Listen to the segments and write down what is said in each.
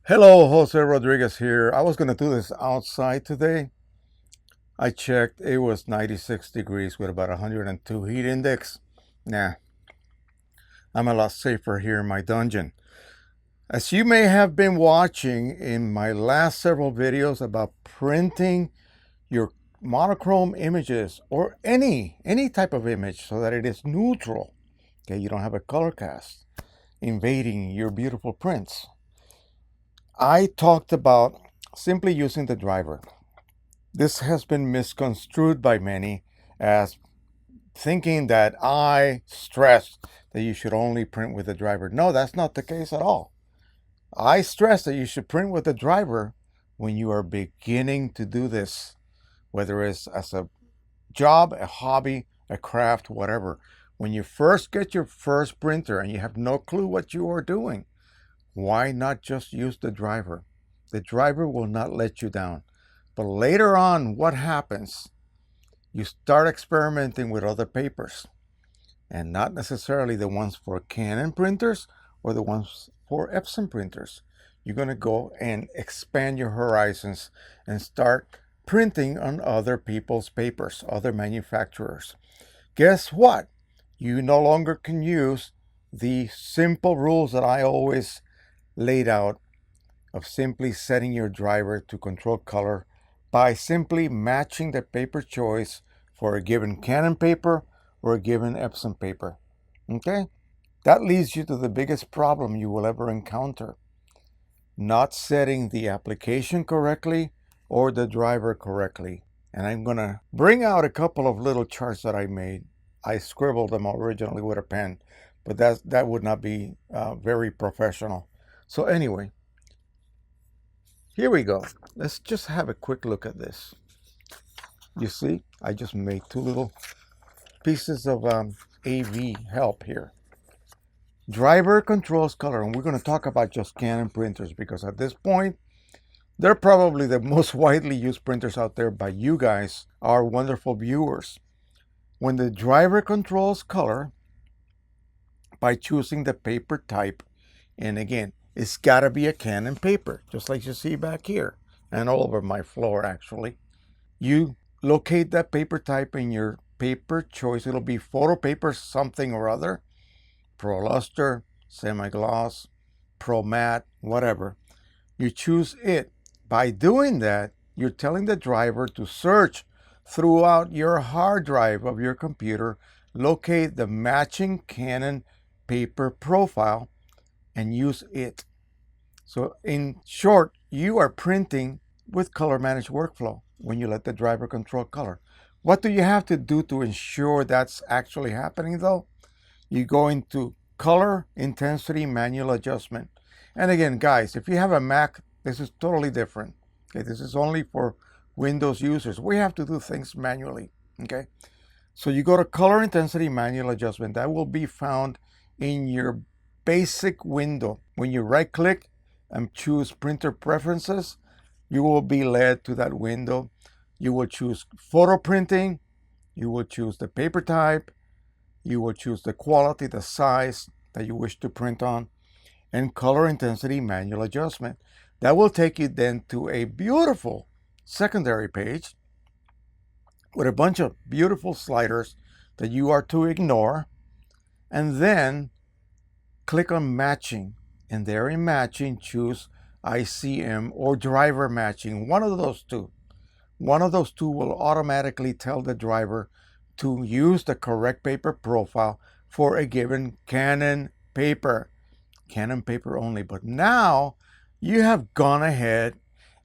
Hello, Jose Rodriguez here. I was going to do this outside today. I checked, it was 96 degrees with about 102 heat index. Nah, I'm a lot safer here in my dungeon. As you may have been watching in my last several videos about printing your monochrome images or any type of image so that it is neutral. Okay, you don't have a color cast invading your beautiful prints. I talked about simply using the driver. This has been misconstrued by many as thinking that I stress that you should only print with the driver. No, that's not the case at all. I stress that you should print with the driver when you are beginning to do this, whether it's as a job, a hobby, a craft, whatever. When you first get your first printer and you have no clue what you are doing, why not just use the driver? The driver will not let you down. But later on, what happens? You start experimenting with other papers, and not necessarily the ones for Canon printers or the ones for Epson printers. You're going to go and expand your horizons and start printing on other people's papers, other manufacturers. Guess what? You no longer can use the simple rules that I always laid out of simply setting your driver to control color by simply matching the paper choice for a given Canon paper or a given Epson paper. Okay? That leads you to the biggest problem you will ever encounter. Not setting the application correctly or the driver correctly. And I'm going to bring out a couple of little charts that I made. I scribbled them originally with a pen, but that would not be very professional. So anyway, here we go. Let's just have a quick look at this. You see, I just made two little pieces of AV help here. Driver controls color, and we're going to talk about just Canon printers because at this point, they're probably the most widely used printers out there by you guys, our wonderful viewers. When the driver controls color by choosing the paper type, and again, it's got to be a Canon paper, just like you see back here and all over my floor actually. You locate that paper type in your paper choice. It'll be photo paper something or other, Pro Luster, semi-gloss, Pro Matte, whatever. You choose it. By doing that, you're telling the driver to search throughout your hard drive of your computer, locate the matching Canon paper profile, and use it. So in short, you are printing with color managed workflow when you let the driver control color. What do you have to do to ensure that's actually happening though? You go into color intensity manual adjustment. And again, guys, if you have a Mac, this is totally different. Okay, this is only for Windows users. We have to do things manually. Okay, so you go to color intensity manual adjustment. That will be found in your basic window. When you right click and choose printer preferences, you will be led to that window. You will choose photo printing. You will choose the paper type. You will choose the quality, the size that you wish to print on, and color intensity manual adjustment. That will take you then to a beautiful secondary page with a bunch of beautiful sliders that you are to ignore, and then click on matching, and there in matching choose ICM or driver matching, one of those two. One of those two will automatically tell the driver to use the correct paper profile for a given Canon paper. Canon paper only. But now you have gone ahead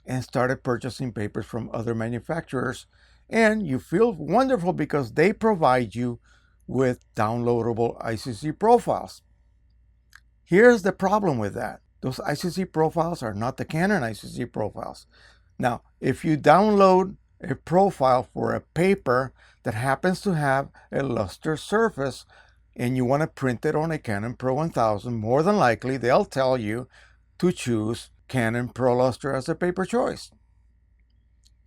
and started purchasing papers from other manufacturers, and you feel wonderful because they provide you with downloadable ICC profiles. Here's the problem with that. Those ICC profiles are not the Canon ICC profiles. Now, if you download a profile for a paper that happens to have a luster surface, and you want to print it on a Canon Pro 1000, more than likely they'll tell you to choose Canon Pro Luster as a paper choice.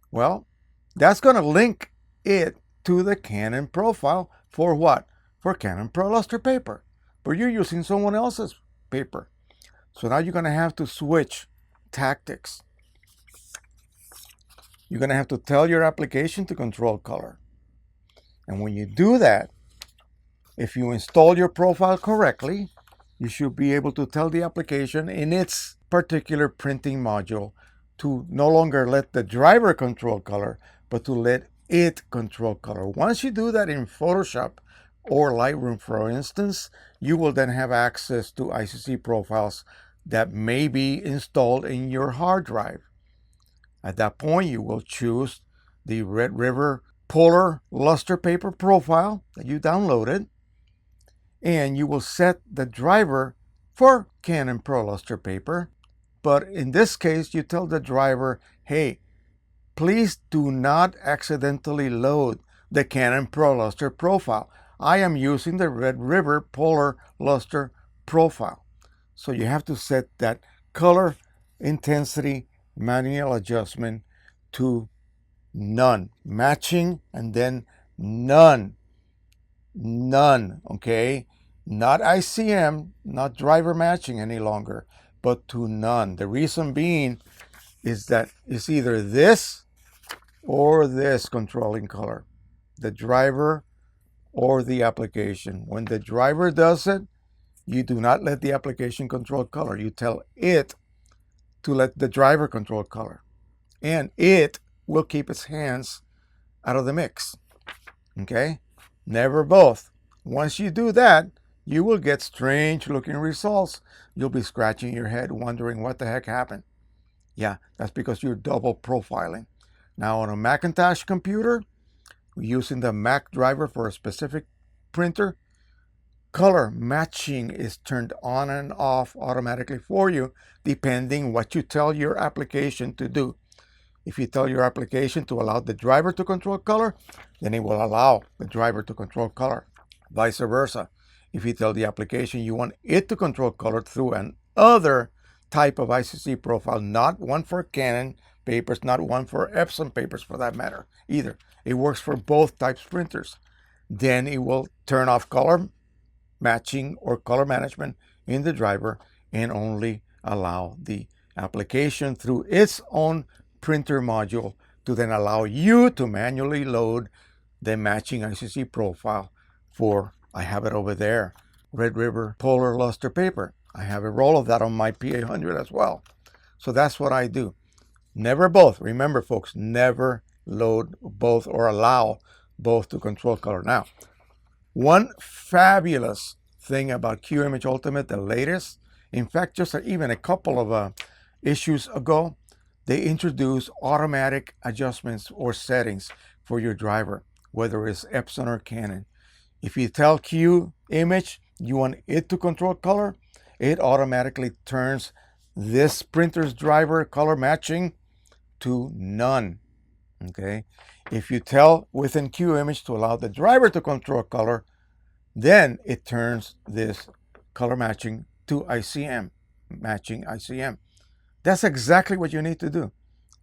Well, that's going to link it to the Canon profile for what? For Canon Pro Luster paper. But you're using someone else's paper. So now you're going to have to switch tactics. You're going to have to tell your application to control color. And when you do that, if you install your profile correctly, you should be able to tell the application in its particular printing module to no longer let the driver control color, but to let it control color. Once you do that in Photoshop or Lightroom, for instance, you will then have access to ICC profiles that may be installed in your hard drive. At that point, you will choose the Red River Polar Luster paper profile that you downloaded, and you will set the driver for Canon Pro Luster paper. But in this case, you tell the driver, hey, please do not accidentally load the Canon Pro Luster profile. I am using the Red River Polar Luster profile. So you have to set that color intensity manual adjustment to none. Matching and then none. None, okay? Not ICM, not driver matching any longer, but to none. The reason being is that it's either this or this controlling color, the driver or the application. When the driver does it, you do not let the application control color. You tell it to let the driver control color, and it will keep its hands out of the mix, okay? Never both. Once you do that, you will get strange looking results. You'll be scratching your head wondering what the heck happened. Yeah, that's because you're double profiling. Now on a Macintosh computer, using the Mac driver for a specific printer, color matching is turned on and off automatically for you, depending what you tell your application to do. If you tell your application to allow the driver to control color, then it will allow the driver to control color. Vice versa. If you tell the application you want it to control color through another type of ICC profile, not one for Canon papers, not one for Epson papers for that matter either. It works for both types of printers. Then it will turn off color matching or color management in the driver and only allow the application through its own printer module to then allow you to manually load the matching ICC profile for, I have it over there, Red River Polar Luster paper. I have a roll of that on my P800 as well. So that's what I do. Never both. Remember, folks, never load both or allow both to control color. Now, one fabulous thing about QImage Ultimate, the latest, in fact, just even a couple of issues ago, they introduced automatic adjustments or settings for your driver, whether it's Epson or Canon. If you tell QImage you want it to control color, it automatically turns this printer's driver color matching to none. Okay. If you tell within QImage to allow the driver to control color, then it turns this color matching to ICM, matching ICM. That's exactly what you need to do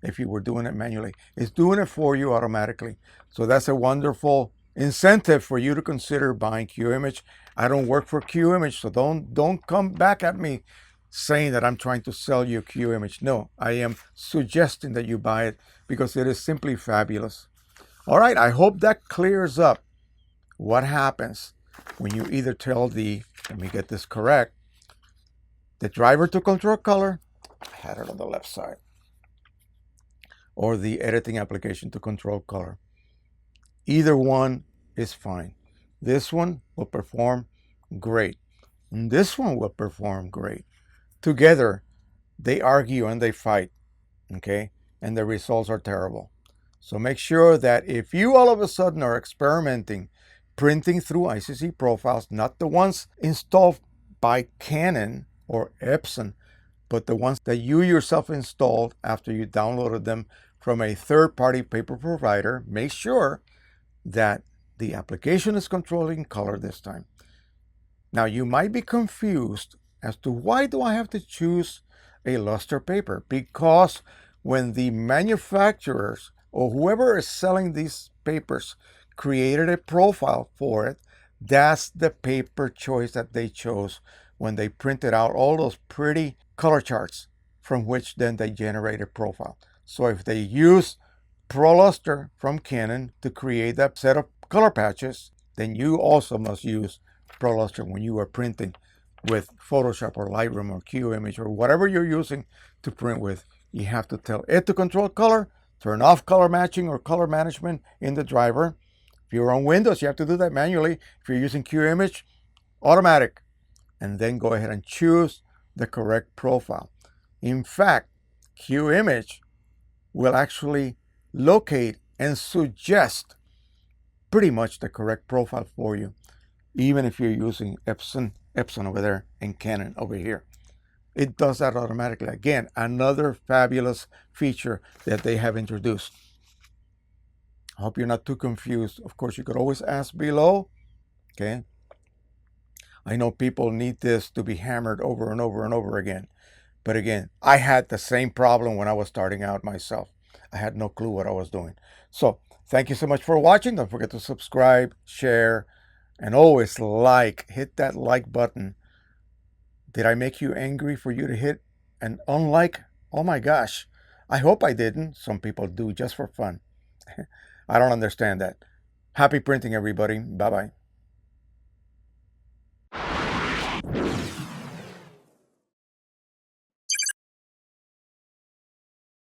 if you were doing it manually. It's doing it for you automatically. So that's a wonderful incentive for you to consider buying QImage. I don't work for QImage, so don't come back at me saying that I'm trying to sell you QImage. No, I am suggesting that you buy it because it is simply fabulous. All right, I hope that clears up what happens when you either tell the, let me get this correct, the driver to control color, I had it on the left side, or the editing application to control color. Either one is fine. This one will perform great. And this one will perform great. Together, they argue and they fight, okay? And the results are terrible. So make sure that if you all of a sudden are experimenting, printing through ICC profiles, not the ones installed by Canon or Epson, but the ones that you yourself installed after you downloaded them from a third-party paper provider, make sure that the application is controlling color this time. Now you might be confused as to why do I have to choose a luster paper? Because when the manufacturers or whoever is selling these papers created a profile for it, that's the paper choice that they chose when they printed out all those pretty color charts from which then they generate a profile. So if they use ProLuster from Canon to create that set of color patches, then you also must use ProLuster when you are printing with Photoshop or Lightroom or QImage or whatever you're using to print with. You have to tell it to control color, turn off color matching or color management in the driver. If you're on Windows, you have to do that manually. If you're using QImage, automatic. And then go ahead and choose the correct profile. In fact, QImage will actually locate and suggest pretty much the correct profile for you, even if you're using Epson over there and Canon over here. It does that automatically. Again, another fabulous feature that they have introduced. I hope you're not too confused. Of course, you could always ask below. Okay. I know people need this to be hammered over and over and over again. But again, I had the same problem when I was starting out myself. I had no clue what I was doing. So thank you so much for watching. Don't forget to subscribe, share, and always hit that like button. Did I make you angry for you to hit an unlike? Oh my gosh. I hope I didn't. Some people do just for fun. I don't understand that. Happy printing, everybody. Bye-bye.